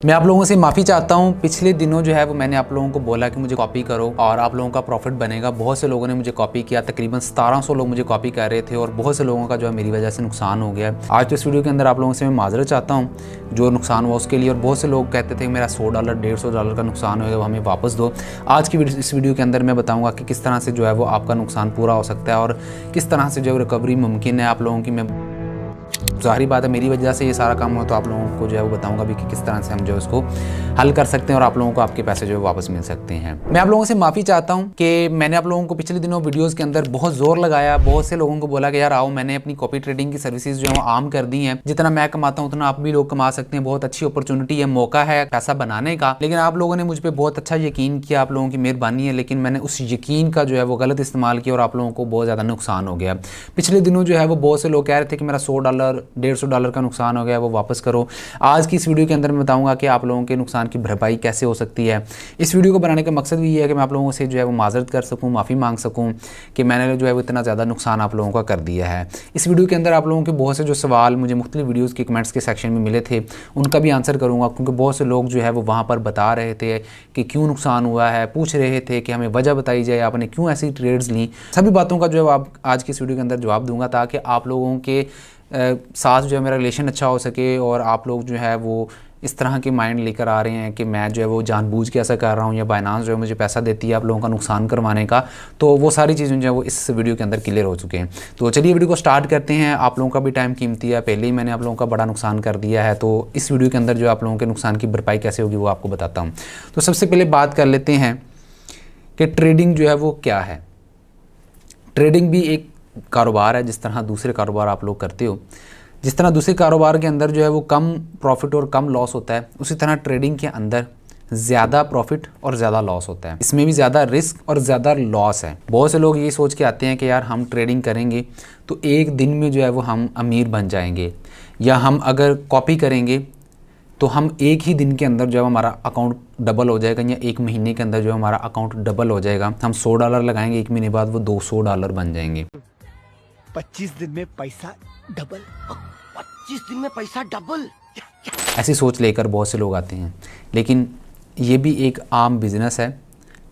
मैं आप लोगों से माफ़ी चाहता हूँ। पिछले दिनों जो है वो मैंने आप लोगों को बोला कि मुझे कॉपी करो और आप लोगों का प्रॉफिट बनेगा। बहुत से लोगों ने मुझे कॉपी किया, तकरीबन 1700 लोग मुझे कॉपी कर रहे थे और बहुत से लोगों का जो है मेरी वजह से नुकसान हो गया। आज तो इस वीडियो के अंदर आप लोगों से मैं माजरत चाहता हूँ जो नुकसान हुआ उसके लिए। और बहुत से लोग कहते थे कि मेरा $100 $150 का नुकसान होगा, वो हमें वापस दो। आज की इस वीडियो के अंदर मैं बताऊँगा कि किस तरह से जो है वो आपका नुकसान पूरा हो सकता है और किस तरह से जो है रिकवरी मुमकिन है आप लोगों की। मैं ज़ाहिर बात है मेरी वजह से ये सारा काम हुआ, तो आप लोगों को जो है वो बताऊंगा भी कि किस तरह से हम जो है उसको हल कर सकते हैं और आप लोगों को आपके पैसे जो है वापस मिल सकते हैं। मैं आप लोगों से माफ़ी चाहता हूं कि मैंने आप लोगों को पिछले दिनों वीडियोस के अंदर बहुत जोर लगाया, बहुत से लोगों को बोला कि यार आओ, मैंने अपनी कॉपी ट्रेडिंग की सर्विसेज जो है वो आम कर दी हैं। जितना मैं कमाता हूँ उतना आप भी लोग कमा सकते हैं। बहुत अच्छी अपॉर्चुनिटी है, मौका है पैसा बनाने का। लेकिन आप लोगों ने मुझ पर बहुत अच्छा यकीन किया, आप लोगों की मेहरबानी है। लेकिन मैंने उस यकीन का जो है वो गलत इस्तेमाल किया और आप लोगों को बहुत ज़्यादा नुकसान हो गया। पिछले दिनों जो है वो बहुत से लोग कह रहे थे कि मेरा $100 $150 का नुकसान हो गया, वो वापस करो। आज की इस वीडियो के अंदर मैं बताऊंगा कि आप लोगों के नुकसान की भरपाई कैसे हो सकती है। इस वीडियो को बनाने का मकसद भी ये है कि मैं आप लोगों से जो है वो माजरत कर सकूं, माफ़ी मांग सकूं कि मैंने जो है वो इतना ज़्यादा नुकसान आप लोगों का कर दिया है। इस वीडियो के अंदर आप लोगों के बहुत से जो सवाल मुझे मुख्तलिफ वीडियोज़ के कमेंट्स के सेक्शन में मिले थे उनका भी आंसर करूँगा, क्योंकि बहुत से लोग जो है वो वहाँ पर बता रहे थे कि क्यों नुकसान हुआ है, पूछ रहे थे कि हमें वजह बताई जाए, आपने क्यों ऐसी ट्रेड्स ली। सभी बातों का जो है आप आज की इस वीडियो के अंदर जवाब दूंगा ताकि आप लोगों के साथ जो है मेरा रिलेशन अच्छा हो सके और आप लोग जो है वो इस तरह के माइंड लेकर आ रहे हैं कि मैं जो है वो जानबूझ के ऐसा कर रहा हूँ या बाइनांस जो है मुझे पैसा देती है आप लोगों का नुकसान करवाने का, तो वो सारी चीज़ें जो है वो इस वीडियो के अंदर क्लियर हो चुके हैं। तो चलिए वीडियो को स्टार्ट करते हैं। आप लोगों का भी टाइम कीमती है, पहले ही मैंने आप लोगों का बड़ा नुकसान कर दिया है, तो इस वीडियो के अंदर जो आप लोगों के नुकसान की भरपाई कैसे होगी वो आपको बताता हूँ। तो सबसे पहले बात कर लेते हैं कि ट्रेडिंग जो है वो क्या है। ट्रेडिंग भी एक कारोबार है जिस तरह दूसरे कारोबार आप लोग करते हो। जिस तरह दूसरे कारोबार के अंदर जो है वो कम प्रॉफिट और कम लॉस होता है, उसी तरह ट्रेडिंग के अंदर ज़्यादा प्रॉफिट और ज़्यादा लॉस होता है। इसमें भी ज़्यादा रिस्क और ज़्यादा लॉस है। बहुत से लोग ये सोच के आते हैं कि यार हम ट्रेडिंग करेंगे तो एक दिन में जो है वो हम अमीर बन जाएंगे, या हम अगर कॉपी करेंगे तो हम एक ही दिन के अंदर जो है हमारा अकाउंट डबल हो जाएगा, या एक महीने के अंदर जो है हमारा अकाउंट डबल हो जाएगा। हम $100 लगाएंगे, एक महीने बाद वो $200 बन जाएंगे। 25 दिन में पैसा डबल। 25 दिन में पैसा डबल। ऐसी सोच लेकर बहुत से लोग आते हैं, लेकिन ये भी एक आम बिजनेस है,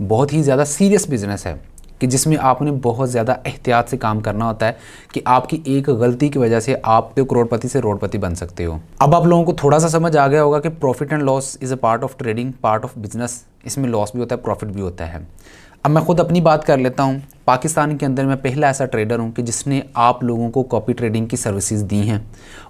बहुत ही ज़्यादा सीरियस बिजनेस है कि जिसमें आपने बहुत ज़्यादा एहतियात से काम करना होता है कि आपकी एक गलती की वजह से आप करोड़पति से रोडपति बन सकते हो। अब आप लोगों को थोड़ा सा समझ आ गया होगा कि profit and loss is a part of trading, part of business. इसमें लॉस भी होता है, प्रॉफिट भी होता है। अब मैं खुद अपनी बात कर लेता हूँ। पाकिस्तान के अंदर मैं पहला ऐसा ट्रेडर हूँ कि जिसने आप लोगों को कॉपी ट्रेडिंग की सर्विसेज दी हैं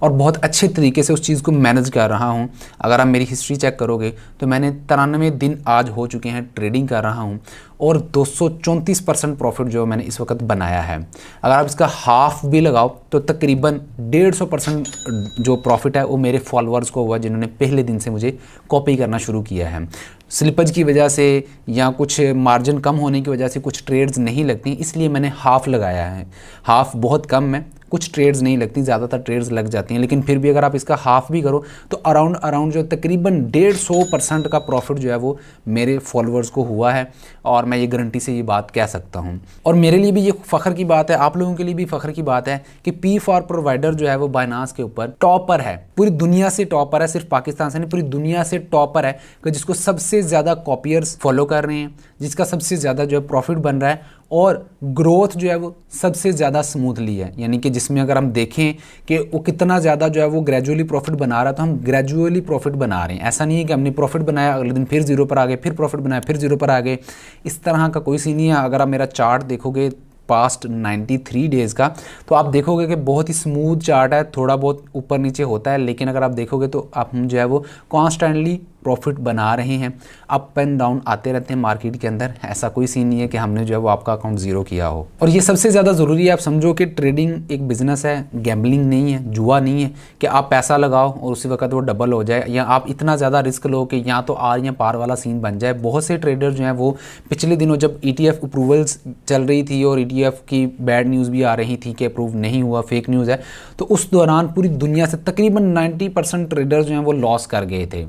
और बहुत अच्छे तरीके से उस चीज़ को मैनेज कर रहा हूँ। अगर आप मेरी हिस्ट्री चेक करोगे तो मैंने 93 दिन आज हो चुके हैं ट्रेडिंग कर रहा हूँ और 234% प्रॉफिट जो मैंने इस वक्त बनाया है। अगर आप इसका हाफ भी लगाओ तो तकरीबन 150% जो प्रॉफिट है वो मेरे फॉलोअर्स को हुआ जिन्होंने पहले दिन से मुझे कॉपी करना शुरू किया है। स्लिपेज की वजह से या कुछ मार्जिन कम होने की वजह से कुछ ट्रेड्स नहीं लगती, इसलिए मैंने हाफ़ लगाया है। हाफ़ बहुत कम है, कुछ ट्रेड्स नहीं लगती, ज़्यादातर ट्रेड्स लग जाती हैं। लेकिन फिर भी अगर आप इसका हाफ़ भी करो तो अराउंड जो तकरीबन 150% का प्रॉफिट जो है वो मेरे फॉलोअर्स को हुआ है और मैं ये गारंटी से ये बात कह सकता हूँ। और मेरे लिए भी ये फ़ख्र की बात है, आप लोगों के लिए भी फ़ख्र की बात है कि पी फॉर प्रोवाइडर जो है वो बाइनांस के ऊपर टॉपर है, पूरी दुनिया से टॉपर है। सिर्फ पाकिस्तान से नहीं, पूरी दुनिया से टॉपर है कि जिसको सबसे ज़्यादा कॉपियर्स फॉलो कर रहे हैं, जिसका सबसे ज़्यादा जो है प्रॉफिट बन रहा है और ग्रोथ जो है वो सबसे ज़्यादा स्मूथली है। यानी कि जिसमें अगर हम देखें कि वो कितना ज़्यादा जो है वो ग्रेजुअली प्रॉफिट बना रहा है, तो हम ग्रेजुअली प्रॉफिट बना रहे हैं। ऐसा नहीं है कि हमने प्रॉफिट बनाया अगले दिन फिर जीरो पर आ गए, फिर प्रॉफिट बनाया फिर जीरो पर आ गए। इस तरह का कोई सीन नहीं है। अगर आप मेरा चार्ट देखोगे पास्ट 93 डेज़ का तो आप देखोगे कि बहुत ही स्मूथ चार्ट है, थोड़ा बहुत ऊपर नीचे होता है, लेकिन अगर आप देखोगे तो आप जो है वो कॉन्स्टेंटली प्रॉफिट बना रहे हैं। अप एंड डाउन आते रहते हैं मार्केट के अंदर। ऐसा कोई सीन नहीं है कि हमने जो है वो आपका अकाउंट ज़ीरो किया हो। और ये सबसे ज़्यादा ज़रूरी है, आप समझो कि ट्रेडिंग एक बिज़नेस है, गैम्बलिंग नहीं है, जुआ नहीं है कि आप पैसा लगाओ और उसी वक्त वो डबल हो जाए, या आप इतना ज़्यादा रिस्क लो कि या तो आर या पार वाला सीन बन जाए। बहुत से ट्रेडर जो हैं वो पिछले दिनों जब ETF अप्रूवल्स चल रही थी और ETF की बैड न्यूज़ भी आ रही थी कि अप्रूव नहीं हुआ, फेक न्यूज़ है, तो उस दौरान पूरी दुनिया से तकरीबन 90% ट्रेडर जो हैं वो लॉस कर गए थे।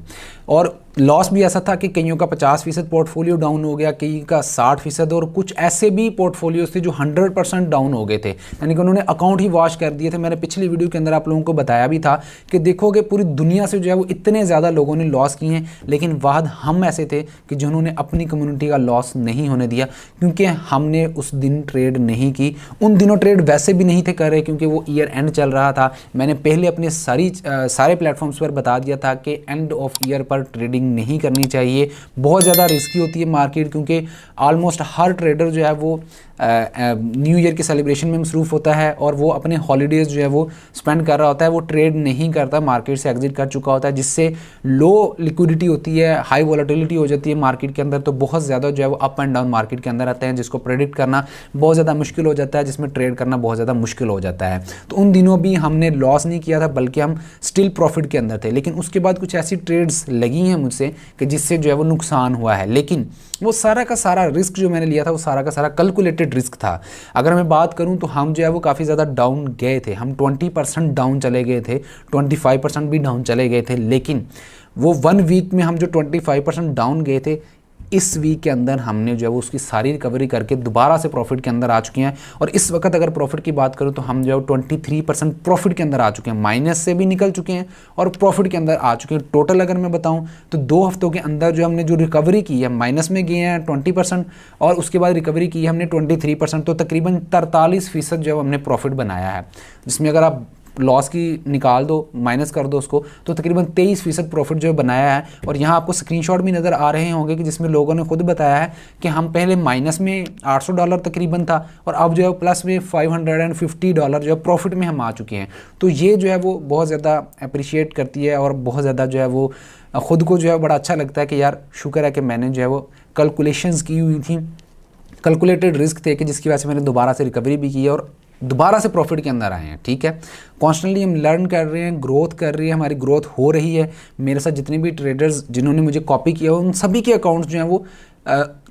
और लॉस भी ऐसा था कि कईयों का 50% पोर्टफोलियो डाउन हो गया, कई का 60%, और कुछ ऐसे भी पोर्टफोलियोज थे जो 100% डाउन हो गए थे, यानी कि उन्होंने अकाउंट ही वॉश कर दिए थे। मैंने पिछली वीडियो के अंदर आप लोगों को बताया भी था कि देखोगे पूरी दुनिया से जो है वो इतने ज़्यादा लोगों ने लॉस किए हैं, लेकिन वाद हम ऐसे थे कि जिन्होंने अपनी कम्युनिटी का लॉस नहीं होने दिया, क्योंकि हमने उस दिन ट्रेड नहीं की। उन दिनों ट्रेड वैसे भी नहीं थे कर रहे क्योंकि वो ईयर एंड चल रहा था। मैंने पहले अपने सारे प्लेटफॉर्म्स पर बता दिया था कि एंड ऑफ ईयर पर ट्रेडिंग नहीं करनी चाहिए, बहुत ज़्यादा रिस्की होती है मार्केट, क्योंकि ऑलमोस्ट हर ट्रेडर जो है वो न्यू ईयर के सेलिब्रेशन में मसरूफ़ होता है और वो अपने हॉलीडेज़ जो है वो स्पेंड कर रहा होता है, वो ट्रेड नहीं करता, मार्केट से एग्जिट कर चुका होता है, जिससे लो लिक्विडिटी होती है, हाई वॉलेटिलिटी हो जाती है मार्केट के अंदर, तो बहुत ज़्यादा जो है वो अप एंड डाउन मार्केट के अंदर आते हैं, जिसको प्रेडिक्ट करना बहुत ज़्यादा मुश्किल हो जाता है, जिसमें ट्रेड करना बहुत ज़्यादा मुश्किल हो जाता है। तो उन दिनों भी हमने लॉस नहीं किया था, बल्कि हम स्टिल प्रॉफिट के अंदर थे। लेकिन उसके बाद कुछ ऐसी ट्रेड्स लगी हैं मुझसे कि जिससे जो है वो नुकसान हुआ है, लेकिन वो सारा का सारा रिस्क जो मैंने लिया था वो सारा का सारा कैलकुलेटेड रिस्क था। अगर मैं बात करूं तो हम जो है वो काफ़ी ज़्यादा डाउन गए थे, हम 20% डाउन चले गए थे, 25% भी डाउन चले गए थे, लेकिन वो 1 वीक में हम जो 25% डाउन गए थे, इस वीक के अंदर हमने जो है वो उसकी सारी रिकवरी करके दोबारा से प्रॉफिट के अंदर आ चुके हैं। और इस वक्त अगर प्रॉफिट की बात करूं तो हम जो है 23% प्रॉफिट के अंदर आ चुके हैं, माइनस से भी निकल चुके हैं और प्रॉफिट के अंदर आ चुके हैं। टोटल अगर मैं बताऊं तो 2 हफ्तों के अंदर जो हमने जो रिकवरी की है, माइनस में गए हैं 20% और उसके बाद रिकवरी की है हमने 23%, तो तकरीबन 43% जो है हमने प्रॉफिट बनाया है, जिसमें अगर आप लॉस की निकाल दो, माइनस कर दो उसको, तो तकरीबन 23% प्रॉफिट जो बनाया है। और यहाँ आपको स्क्रीनशॉट भी नज़र आ रहे होंगे कि जिसमें लोगों ने खुद बताया है कि हम पहले माइनस में $800 तकरीबन था और अब जो है प्लस में $550 जो है प्रॉफिट में हम आ चुके हैं। तो ये जो है वो बहुत ज़्यादा अप्रिशिएट करती है और बहुत ज़्यादा जो है वो ख़ुद को जो है बड़ा अच्छा लगता है कि यार शुक्र है कि मैंने जो है वो कैलकुलेशंस की हुई थी, कैलकुलेटेड रिस्क थे कि जिसकी वजह से मैंने दोबारा से रिकवरी भी की है और दोबारा से प्रॉफिट के अंदर आए हैं। ठीक है, कॉन्स्टेंटली हम लर्न कर रहे हैं, ग्रोथ कर रही है, हमारी ग्रोथ हो रही है। मेरे साथ जितने भी ट्रेडर्स जिन्होंने मुझे कॉपी किया उन सभी के अकाउंट्स जो हैं वो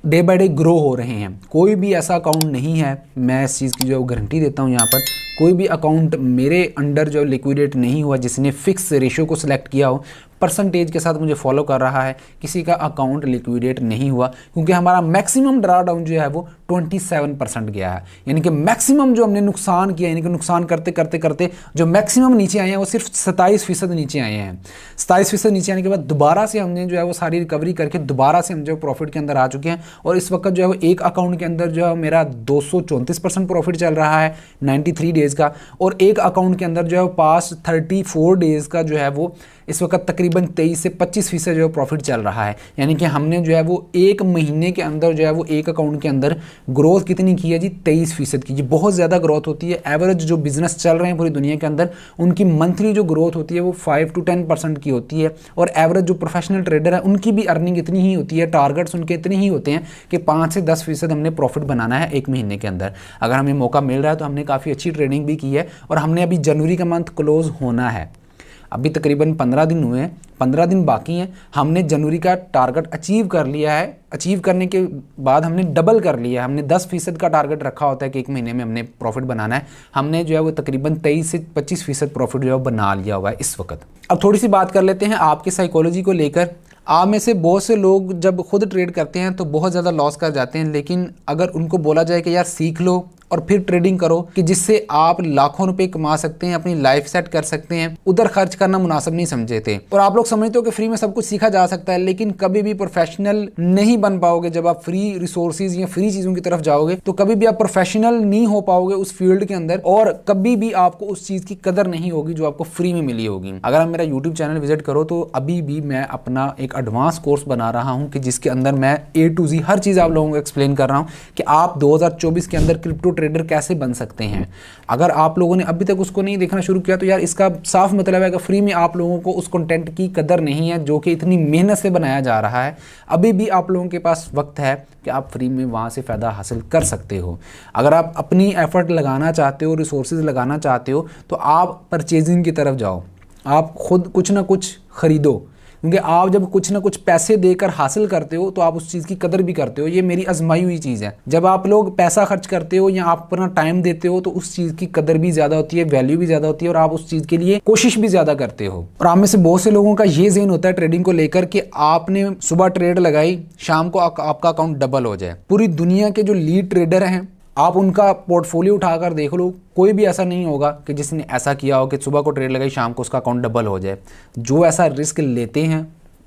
डे बाय डे ग्रो हो रहे हैं। कोई भी ऐसा अकाउंट नहीं है, मैं इस चीज़ की जो गारंटी देता हूँ यहाँ पर, कोई भी अकाउंट मेरे अंडर जो लिक्विडेट नहीं हुआ जिसने फिक्स रेशियो को सिलेक्ट किया हो, परसेंटेज के साथ मुझे फॉलो कर रहा है, किसी का अकाउंट लिक्विडेट नहीं हुआ, क्योंकि हमारा मैक्सिमम ड्रा डाउन जो है वो 27% गया है। यानी कि मैक्सिमम जो हमने नुकसान किया, यानी कि नुकसान करते करते करते जो मैक्सिमम नीचे आए हैं वो सिर्फ 27% नीचे आए हैं। 27% नीचे आने के बाद दोबारा से हमने जो है वो सारी रिकवरी करके दोबारा से हम जो प्रॉफिट के अंदर आ चुके हैं। और इस वक्त जो है वो एक अकाउंट के अंदर जो है मेरा 234% प्रॉफिट चल रहा है 93 डेज़ का, और एक अकाउंट के अंदर जो है पास्ट 34 डेज़ का जो है वो इस वक्त तकरीबन 23 से 25% जो है प्रॉफिट चल रहा है। यानी कि हमने जो है वो एक महीने के अंदर जो है वो एक अकाउंट के अंदर ग्रोथ कितनी की है जी, 23% की। जी बहुत ज़्यादा ग्रोथ होती है। एवरेज जो बिजनेस चल रहे हैं पूरी दुनिया के अंदर उनकी मंथली जो ग्रोथ होती है वो 5 to 10% की होती है, और एवरेज जो प्रोफेशनल ट्रेडर है उनकी भी अर्निंग इतनी ही होती है, टारगेट्स उनके इतने ही होते हैं कि 5 से 10% हमने प्रॉफिट बनाना है एक महीने के अंदर। अगर हमें मौका मिल रहा है तो हमने काफ़ी अच्छी ट्रेडिंग भी की है, और हमने अभी जनवरी का मंथ क्लोज होना है, अभी तकरीबन 15 दिन हुए हैं, 15 दिन बाकी हैं। हमने जनवरी का टारगेट अचीव कर लिया है। अचीव करने के बाद हमने डबल कर लिया है। हमने 10% का टारगेट रखा होता है कि एक महीने में हमने प्रॉफिट बनाना है, हमने जो है वो तकरीबन 23 से 25% प्रॉफिट जो है बना लिया हुआ है इस वक्त। अब थोड़ी सी बात कर लेते हैं आपकी साइकोलॉजी को लेकर। आप में से बहुत से लोग जब खुद ट्रेड करते हैं तो बहुत ज़्यादा लॉस कर जाते हैं, लेकिन अगर उनको बोला जाए कि यार सीख लो और फिर ट्रेडिंग करो कि जिससे आप लाखों रुपए कमा सकते हैं, अपनी लाइफ सेट कर सकते हैं, उधर खर्च करना मुनासिब नहीं समझे थे। और आप लोग समझते हो कि फ्री में सब कुछ सीखा जा सकता है, लेकिन कभी भी प्रोफेशनल नहीं बन पाओगे। जब आप फ्री रिसोर्सेज या फ्री चीज़ों की तरफ जाओगे तो कभी भी आप प्रोफेशनल नहीं हो पाओगे उस फील्ड के अंदर, और कभी भी आपको उस चीज़ की कदर नहीं होगी जो आपको फ्री में मिली होगी। अगर आप मेरा यूट्यूब चैनल विजिट करो तो अभी भी मैं अपना एक एडवांस कोर्स बना रहा हूँ कि जिसके अंदर मैं A to Z हर चीज़ आप लोगों को एक्सप्लेन कर रहा हूँ कि आप 2024 के अंदर क्रिप्टो ट्रेडर कैसे बन सकते हैं। अगर आप लोगों ने अभी तक उसको नहीं देखना शुरू किया तो यार इसका साफ मतलब है कि फ्री में आप लोगों को उस कंटेंट की कदर नहीं है जो कि इतनी मेहनत से बनाया जा रहा है। अभी भी आप लोगों के पास वक्त है कि आप फ्री में वहाँ से फ़ायदा हासिल कर सकते हो। अगर आप अपनी एफर्ट लगाना चाहते हो, रिसोर्सेज लगाना चाहते हो, तो आप परचेजिंग की तरफ जाओ, आप खुद कुछ ना कुछ ख़रीदो। क्योंकि आप जब कुछ ना कुछ पैसे देकर हासिल करते हो तो आप उस चीज़ की कदर भी करते हो। ये मेरी आजमाई हुई चीज़ है। जब आप लोग पैसा खर्च करते हो या आप अपना टाइम देते हो तो उस चीज़ की कदर भी ज़्यादा होती है, वैल्यू भी ज़्यादा होती है और आप उस चीज़ के लिए कोशिश भी ज़्यादा करते हो। और आप में से बहुत से लोगों का ये ज़हन होता है ट्रेडिंग को लेकर कि आपने सुबह ट्रेड लगाई, शाम को आपका अकाउंट डबल हो जाए। पूरी दुनिया के जो लीड ट्रेडर हैं, आप उनका पोर्टफोलियो उठाकर देख लो, कोई भी ऐसा नहीं होगा कि जिसने ऐसा किया हो कि सुबह को ट्रेड लगाई, शाम को उसका अकाउंट डबल हो जाए। जो ऐसा रिस्क लेते हैं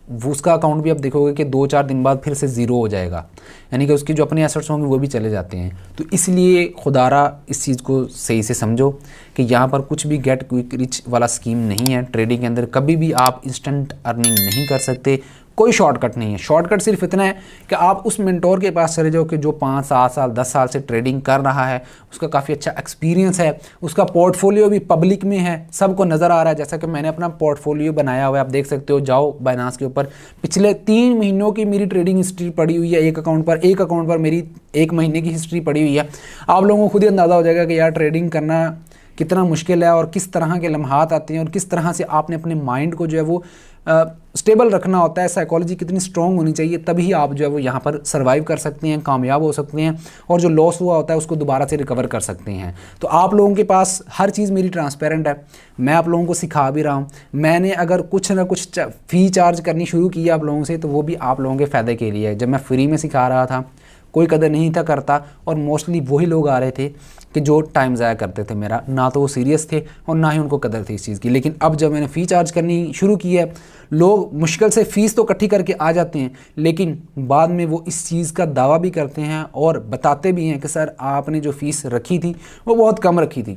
वो उसका अकाउंट भी आप देखोगे कि 2-4 दिन बाद फिर से ज़ीरो हो जाएगा, यानी कि उसकी जो अपने एसेट्स होंगे वो भी चले जाते हैं। तो इसलिए खुदारा इस चीज़ को सही से समझो कि यहाँ पर कुछ भी गेट क्विक रिच वाला स्कीम नहीं है। ट्रेडिंग के अंदर कभी भी आप इंस्टेंट अर्निंग नहीं कर सकते, कोई शॉर्टकट नहीं है। शॉर्टकट सिर्फ इतना है कि आप उस मेंटोर के पास चले जाओ कि जो 5, 7 साल 10 साल से ट्रेडिंग कर रहा है, उसका काफ़ी अच्छा एक्सपीरियंस है, उसका पोर्टफोलियो भी पब्लिक में है, सबको नज़र आ रहा है। जैसा कि मैंने अपना पोर्टफोलियो बनाया हुआ है, आप देख सकते हो, जाओ बाइनांस के ऊपर, पिछले 3 महीनों की मेरी ट्रेडिंग हिस्ट्री पड़ी हुई है एक अकाउंट पर मेरी 1 महीने की हिस्ट्री पड़ी हुई है। आप लोगों को खुद ही अंदाज़ा हो जाएगा कि यार ट्रेडिंग करना कितना मुश्किल है और किस तरह के लम्हात आते हैं और किस तरह से आपने अपने माइंड को जो है वो स्टेबल रखना होता है, साइकोलॉजी कितनी स्ट्रॉन्ग होनी चाहिए, तभी आप जो है वो यहाँ पर सर्वाइव कर सकते हैं, कामयाब हो सकते हैं और जो लॉस हुआ होता है उसको दोबारा से रिकवर कर सकते हैं। तो आप लोगों के पास हर चीज़ मेरी ट्रांसपेरेंट है, मैं आप लोगों को सिखा भी रहा हूँ। मैंने अगर कुछ ना कुछ फ़ी चार्ज करनी शुरू की आप लोगों से तो वो भी आप लोगों के फ़ायदे के लिए है। जब मैं फ्री में सिखा रहा था कोई कदर नहीं था करता और मोस्टली वही लोग आ रहे थे कि जो टाइम ज़ाया करते थे मेरा, ना तो वो सीरियस थे और ना ही उनको कदर थी इस चीज़ की। लेकिन अब जब मैंने फ़ी चार्ज करनी शुरू की है, लोग मुश्किल से फ़ीस तो इकट्ठी करके आ जाते हैं, लेकिन बाद में वो इस चीज़ का दावा भी करते हैं और बताते भी हैं कि सर आपने जो फ़ीस रखी थी वो बहुत कम रखी थी।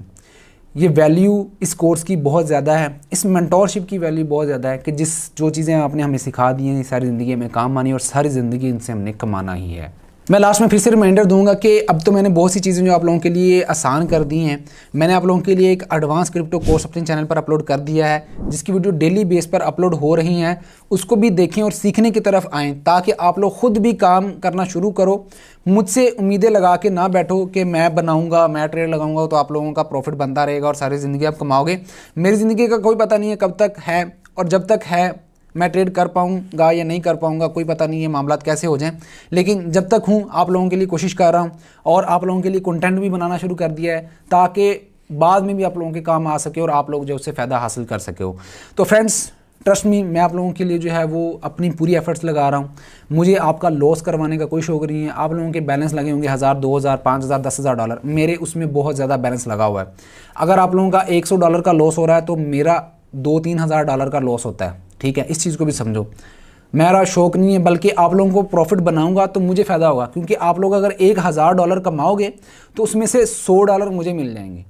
ये वैल्यू इस कोर्स की बहुत ज़्यादा है, इस मेंटोरशिप की वैल्यू बहुत ज़्यादा है कि जो चीज़ें आपने हमें सिखा दी हैं सारी ज़िंदगी में काम आनी और सारी ज़िंदगी इनसे हमने कमाना ही है। मैं लास्ट में फिर से रिमाइंडर दूंगा कि अब तो मैंने बहुत सी चीज़ें जो आप लोगों के लिए आसान कर दी हैं। मैंने आप लोगों के लिए एक एडवांस क्रिप्टो कोर्स अपने चैनल पर अपलोड कर दिया है, जिसकी वीडियो डेली बेस पर अपलोड हो रही हैं। उसको भी देखें और सीखने की तरफ आएँ ताकि आप लोग खुद भी काम करना शुरू करो। मुझसे उम्मीदें लगा के ना बैठो कि मैं बनाऊंगा, मैं ट्रेड लगाऊंगा तो आप लोगों का प्रॉफिट बनता रहेगा और सारी ज़िंदगी आप कमाओगे। मेरी ज़िंदगी का कोई पता नहीं है कब तक है, और जब तक है मैं ट्रेड कर पाऊँगा या नहीं कर पाऊँगा कोई पता नहीं है, मामलात कैसे हो जाएं। लेकिन जब तक हूँ आप लोगों के लिए कोशिश कर रहा हूँ और आप लोगों के लिए कंटेंट भी बनाना शुरू कर दिया है ताकि बाद में भी आप लोगों के काम आ सके और आप लोग जो उससे फ़ायदा हासिल कर सके हो। तो फ्रेंड्स ट्रस्ट मी, मैं आप लोगों के लिए जो है वो अपनी पूरी एफर्ट्स लगा रहा हूँ। मुझे आपका लॉस करवाने का कोई शौक नहीं है। आप लोगों के बैलेंस लगे होंगे 1000, 2000, 5000, $10,000, मेरे उसमें बहुत ज़्यादा बैलेंस लगा हुआ है। अगर आप लोगों का $100 का लॉस हो रहा है तो मेरा $2-3 हज़ार का लॉस होता है, ठीक है। इस चीज़ को भी समझो, मेरा शौक नहीं है, बल्कि आप लोगों को प्रॉफिट बनाऊंगा तो मुझे फ़ायदा होगा, क्योंकि आप लोग अगर $1000 कमाओगे तो उसमें से $100 मुझे मिल जाएंगे,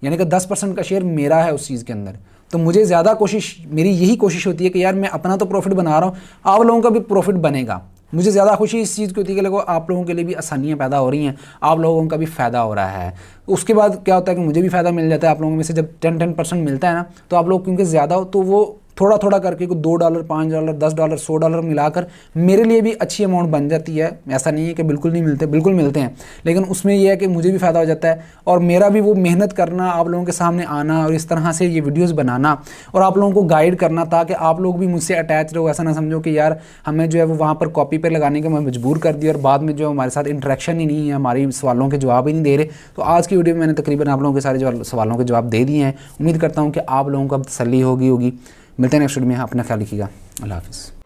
यानी कि 10% का शेयर मेरा है उस चीज़ के अंदर। तो मुझे ज़्यादा कोशिश, मेरी यही कोशिश होती है कि यार मैं अपना तो प्रॉफिट बना रहा हूँ, आप लोगों का भी प्रॉफिट बनेगा। मुझे ज़्यादा खुशी इस चीज़ की होती है कि लोगों आप लोगों के लिए भी आसानियाँ पैदा हो रही हैं, आप लोगों का भी फ़ायदा हो रहा है। उसके बाद क्या होता है कि मुझे भी फ़ायदा मिल जाता है। आप लोगों में से जब 10% मिलता है ना, तो आप लोग क्योंकि ज़्यादा हो तो वो थोड़ा थोड़ा करके $2, $5, $10, $100 मिलाकर मेरे लिए भी अच्छी अमाउंट बन जाती है। ऐसा नहीं है कि बिल्कुल नहीं मिलते, बिल्कुल मिलते हैं, लेकिन उसमें यह है कि मुझे भी फ़ायदा हो जाता है और मेरा भी वो मेहनत करना, आप लोगों के सामने आना और इस तरह से ये वीडियोज़ बनाना और आप लोगों को गाइड करना, ताकि आप लोग भी मुझसे अटैच रहो। ऐसा ना समझो कि यार हमें जो है वो वहाँ पर कॉपी पर लगाने के मैं मजबूर कर दिया और बाद में जो हमारे साथ इंटरेक्शन ही नहीं है, हमारी सवालों के जवाब ही नहीं दे रहे। तो आज की वीडियो में मैंने तकरीबन आप लोगों के सारे सवालों के जवाब दे दिए हैं। उम्मीद करता हूँ कि आप लोगों को अब तसल्ली होगी। मिलते हैं नेक्स्ट वीडियो में, अपना ख्याल रखिएगा। अल्लाह हाफ़िज़।